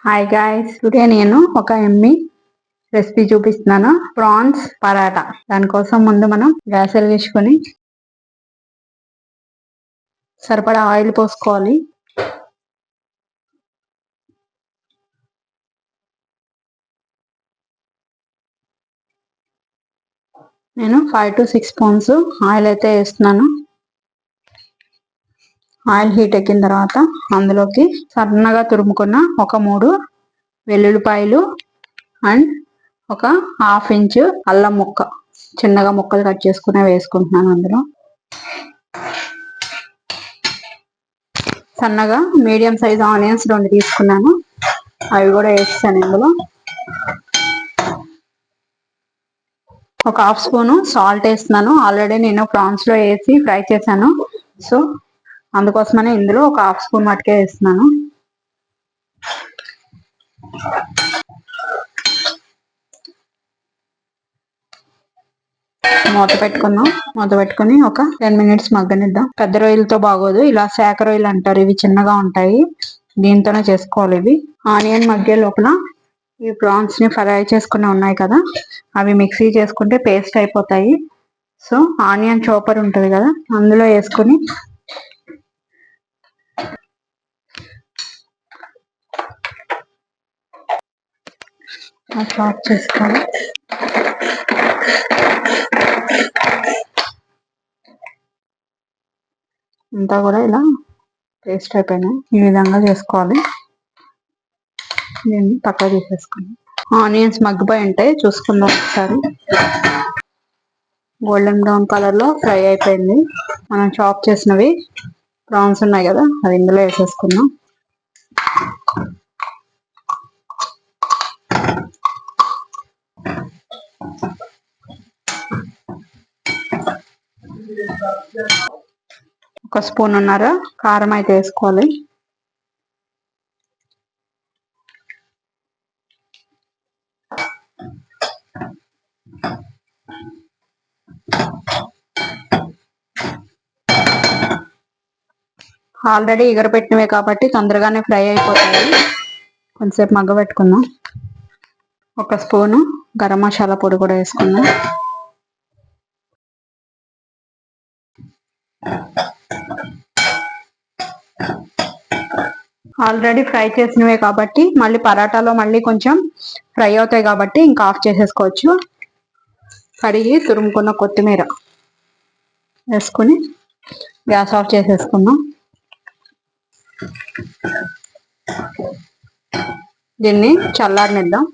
Hi guys, today నేను ఒక ఎమ్మి recipe చూపిస్తున్నాను. ప్రాన్స్ పరాటా. దానికోసం ముందు మనం గ్యాస్ వెలిగించుకొని సరిపడా ఆయిల్ పోసుకోవాలి. నేను 5 to 6 స్పూన్స్ ఆయిల్ అయితే వేస్తున్నాను. ఆయిల్ హీట్ ఎక్కిన తర్వాత అందులోకి సన్నగా తురుముకున్న ఒక 3 వెల్లుల్లిపాయలు అండ్ ఒక 1/2 ఇంచు అల్లం ముక్క చిన్నగా ముక్కలు కట్ చేసుకుని వేసుకుంటున్నాను. అందులో సన్నగా మీడియం సైజ్ ఆనియన్స్ 2 తీసుకున్నాను, అవి కూడా వేస్తాను. ఇందులో ఒక 1/2 స్పూను సాల్ట్ వేస్తున్నాను. ఆల్రెడీ నేను ప్రాన్స్ లో వేసి ఫ్రై చేశాను, సో అందుకోసమనే ఇందులో ఒక 1/2 స్పూన్ మటుకే వేస్తున్నాను. మూత పెట్టుకుని ఒక 10 మినిట్స్ మగ్గనిద్దాం. పెద్ద రొయ్యలతో బాగోదు, ఇలా శాఖ రొయ్యలు అంటారు, ఇవి చిన్నగా ఉంటాయి, దీంతోనే చేసుకోవాలి. ఇవి ఆనియన్ మగ్గే లోపల ఈ ప్రాన్స్ ని ఫ్రై చేసుకుని ఉన్నాయి కదా, అవి మిక్సీ చేసుకుంటే పేస్ట్ అయిపోతాయి. సో ఆనియన్ చాపర్ ఉంటుంది కదా, అందులో వేసుకుని చాప్ చేసుకోవాలి. అంతా కూడా ఇలా పేస్ట్ అయిపోయినాయి, ఈ విధంగా చేసుకోవాలి. దీన్ని పక్కకు తీసేసుకుని ఆనియన్స్ మగ్గిపోయి ఉంటాయి, చూసుకుందాం ఒకసారి. గోల్డెన్ బ్రౌన్ కలర్ లో ఫ్రై అయిపోయింది. మనం చాప్ చేసినవి ప్రాన్స్ ఉన్నాయి కదా, అవి ఇందులో వేసేసుకుందాం. ఒక స్పూన్నర కారం అయితే వేసుకోవాలి. ఆల్రెడీ ఎగరపెట్టినవే కాబట్టి తొందరగానే ఫ్రై అయిపోతాయి, కొంచెంసేపు మగ్గబెట్టుకుందాం. ఒక స్పూను గరం మసాలా పొడి కూడా వేసుకుందాం. ఆల్రెడీ ఫ్రై చేసినవే కాబట్టి మళ్ళీ పరాటాలో మళ్ళీ కొంచెం ఫ్రై అవుతాయి కాబట్టి ఇంకా ఆఫ్ చేసేసుకోవచ్చు. కడిగి తురుముకున్న కొత్తిమీర వేసుకుని గ్యాస్ ఆఫ్ చేసేసుకుందాం. దీన్ని చల్లారనిద్దాం.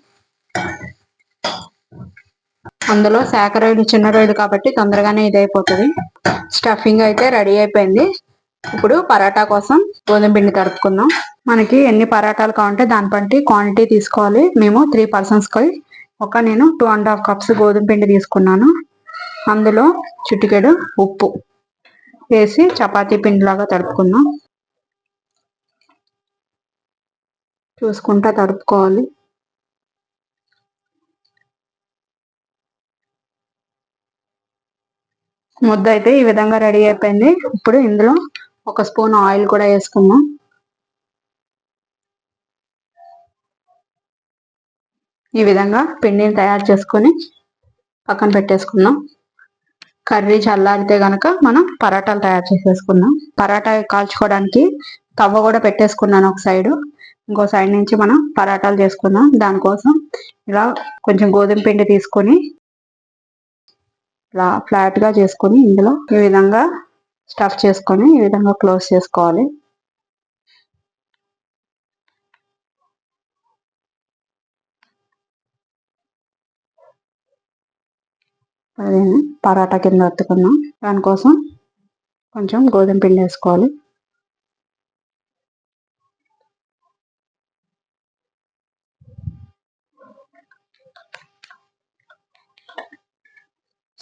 అందులో శాఖ రొయ్యలు చిన్న రొయ్యలు కాబట్టి తొందరగానే ఇదైపోతుంది. స్టఫింగ్ అయితే రెడీ అయిపోయింది. ఇప్పుడు పరాటా కోసం గోధుమ పిండి తడుపుకుందాం. మనకి ఎన్ని పరాటాలు కావాలంటే దాని బట్టి క్వాంటిటీ తీసుకోవాలి. మేము 3 పర్సన్స్కి నేను 2.5 కప్స్ గోధుమ పిండి తీసుకున్నాను. అందులో చిటికెడు ఉప్పు వేసి చపాతీ పిండిలాగా తడుపుకుందాం. చూసుకుంటా తడుపుకోవాలి. ముద్ద అయితే ఈ విధంగా రెడీ అయిపోయింది. ఇప్పుడు ఇందులో ఒక స్పూన్ ఆయిల్ కూడా వేసుకుందాం. ఈ విధంగా పిండిని తయారు చేసుకొని పక్కన పెట్టేసుకుందాం. కర్రీ చల్లారితే గనక మనం పరాటాలు తయారు చేసేసుకుందాం. పరాటా కాల్చుకోవడానికి తవ్వ కూడా పెట్టేసుకున్నాను ఒక సైడు. ఇంకో సైడ్ నుంచి మనం పరాటాలు చేసుకుందాం. దానికోసం ఇలా కొంచెం గోధుమ పిండి తీసుకొని ఇలా ఫ్లాట్ గా చేసుకొని ఇందులో ఈ విధంగా స్టఫ్ చేసుకొని ఈ విధంగా క్లోజ్ చేసుకోవాలి. అదే పరాటా కింద వత్తుకుందాం. దానికోసం కొంచెం గోధుమ పిండి వేసుకోవాలి.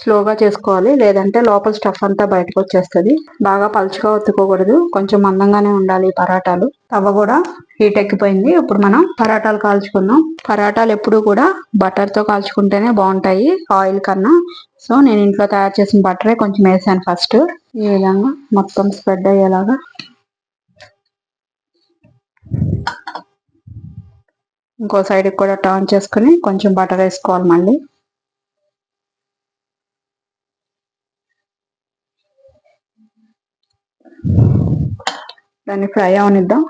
స్లోగా చేసుకోవాలి, లేదంటే లోపల స్టఫ్ అంతా బయటకు వచ్చేస్తుంది. బాగా పలుచగా ఒత్తుకోకూడదు, కొంచెం మందంగానే ఉండాలి పరాటాలు. తవ్వ కూడా హీట్ ఎక్కిపోయింది. ఇప్పుడు మనం పరాటాలు కాల్చుకుందాం. పరాటాలు ఎప్పుడు కూడా బటర్ తో కాల్చుకుంటేనే బాగుంటాయి ఆయిల్ కన్నా. సో నేను ఇంట్లో తయారు చేసిన బటరే కొంచెం వేసాను ఫస్ట్. ఈ విధంగా మొత్తం స్ప్రెడ్ అయ్యేలాగా ఇంకో సైడ్కి కూడా టర్న్ చేసుకుని కొంచెం బటర్ వేసుకోవాలి మళ్ళీ. దాన్ని ఫ్రై అవనిద్దాం.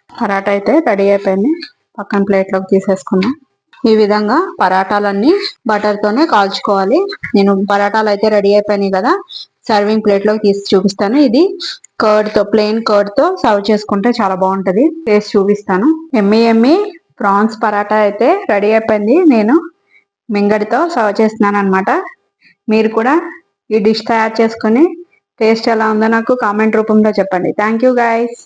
పరాటా అయితే రెడీ అయిపోయింది. పక్కన ప్లేట్లోకి తీసేసుకుందాం. ఈ విధంగా పరాటాలన్నీ బటర్తోనే కాల్చుకోవాలి. నేను పరాటాలు అయితే రెడీ అయిపోయినాయి కదా, సర్వింగ్ ప్లేట్లోకి తీసి చూపిస్తాను. ఇది కర్డ్తో, ప్లెయిన్ కర్డ్తో సర్వ్ చేసుకుంటే చాలా బాగుంటుంది. టేస్ట్ చూపిస్తాను. ఎమ్మి ఎమ్మి ప్రాన్స్ పరాటా అయితే రెడీ అయిపోయింది. నేను మింగడితో సర్వ్ చేస్తున్నాను అనమాట. మీరు కూడా ఈ డిష్ తయారు చేసుకుని టేస్ట్ ఎలా ఉందో నాకు కామెంట్ రూపంలో చెప్పండి. Thank you guys.